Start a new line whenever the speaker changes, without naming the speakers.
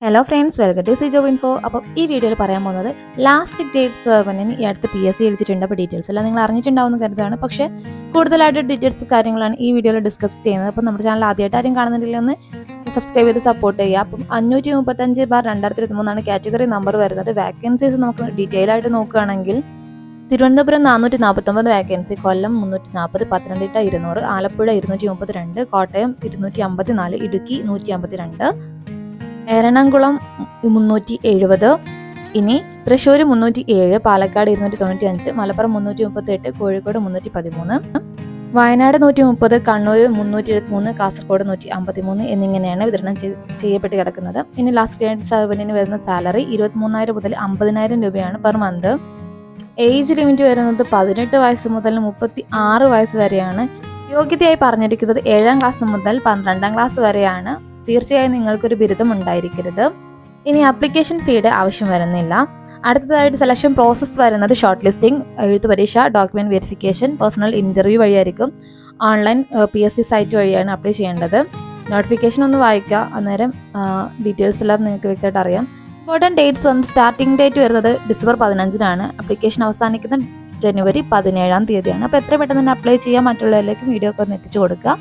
Hello friends, welcome to C job info. അപ്പോൾ ഈ വീഡിയോയിൽ പറയാൻ പോകുന്നത് ലാസ്റ്റ് ഗ്രേഡ് സെർവനിന് ഈ അടുത്ത് PSC വിളിച്ചിട്ടുണ്ട്. അപ്പോൾ ഡീറ്റെയിൽസ് എല്ലാം നിങ്ങൾ അറിഞ്ഞിട്ടുണ്ടാവുമെന്ന് കരുതാണ്. പക്ഷേ കൂടുതലായിട്ട് ഡീറ്റെയിൽസ് കാര്യങ്ങളാണ് ഈ വീഡിയോയിൽ ഡിസ്കസ് ചെയ്യുന്നത്. അപ്പോൾ നമ്മുടെ ചാനൽ ആദ്യമായിട്ട് ആരും കാണുന്നുണ്ടെങ്കിൽ ഒന്ന് സബ്സ്ക്രൈബ് ചെയ്ത് സപ്പോർട്ട് ചെയ്യുക. അപ്പം 535/2023 കാറ്റഗറി നമ്പർ വരുന്നത്. വാക്കൻസീസ് നമുക്ക് ഡീറ്റെയിൽ ആയിട്ട് നോക്കുകയാണെങ്കിൽ തിരുവനന്തപുരം 449 വാക്കൻസി, കൊല്ലം 340, പത്തനംതിട്ട 200, ആലപ്പുഴ 232, കോട്ടയം 254, ഇടുക്കി 152, എറണാകുളം 370, ഇനി തൃശ്ശൂർ 307, പാലക്കാട് 295, മലപ്പുറം 338, കോഴിക്കോട് 313, വയനാട് 130, കണ്ണൂർ 323, കാസർഗോഡ് 153 എന്നിങ്ങനെയാണ് വിതരണം ചെയ്യപ്പെട്ട് കിടക്കുന്നത്. ഇനി ലാസ്റ്റ് ഗ്രേഡ് സെർവന്റിന് വരുന്ന സാലറി 23,000 മുതൽ 50,000 രൂപയാണ് പെർ മന്ത്. ഏജ് ലിമിറ്റ് വരുന്നത് 18 വയസ്സ് മുതൽ 36 വയസ്സ് വരെയാണ്. യോഗ്യതയായി പറഞ്ഞിരിക്കുന്നത് 7ാം ക്ലാസ് മുതൽ 12ാം ക്ലാസ് വരെയാണ്. തീർച്ചയായും നിങ്ങൾക്കൊരു ബിരുദം ഉണ്ടായിരിക്കരുത്. ഇനി ആപ്ലിക്കേഷൻ ഫീയുടെ ആവശ്യം വരുന്നില്ല. അടുത്തതായിട്ട് സെലക്ഷൻ പ്രോസസ്സ് വരുന്നത് ഷോർട്ട് ലിസ്റ്റിംഗ്, എഴുത്തു പരീക്ഷ, ഡോക്യുമെന്റ് വെരിഫിക്കേഷൻ, പേഴ്സണൽ ഇന്റർവ്യൂ വഴിയായിരിക്കും. ഓൺലൈൻ PSC സൈറ്റ് വഴിയാണ് അപ്ലൈ ചെയ്യേണ്ടത്. നോട്ടിഫിക്കേഷൻ ഒന്ന് വായിക്കുക, അന്നേരം ഡീറ്റെയിൽസ് എല്ലാം നിങ്ങൾക്ക് വ്യക്തമായിട്ട് അറിയാം. ഇമ്പോർട്ടൻറ്റ് ഡേറ്റ്സ് വന്ന് സ്റ്റാർട്ടിംഗ് ഡേറ്റ് വരുന്നത് ഡിസംബർ 15-നാണ്. ആപ്ലിക്കേഷൻ അവസാനിക്കുന്നത് ജനുവരി 17-ാം തീയതിയാണ്. അപ്പോൾ എത്ര പെട്ടെന്ന് തന്നെ അപ്ലൈ ചെയ്യാൻ മറ്റുള്ളവരിലേക്ക് വീഡിയോ ഒക്കെ ഒന്ന് എത്തിച്ചു കൊടുക്കുക.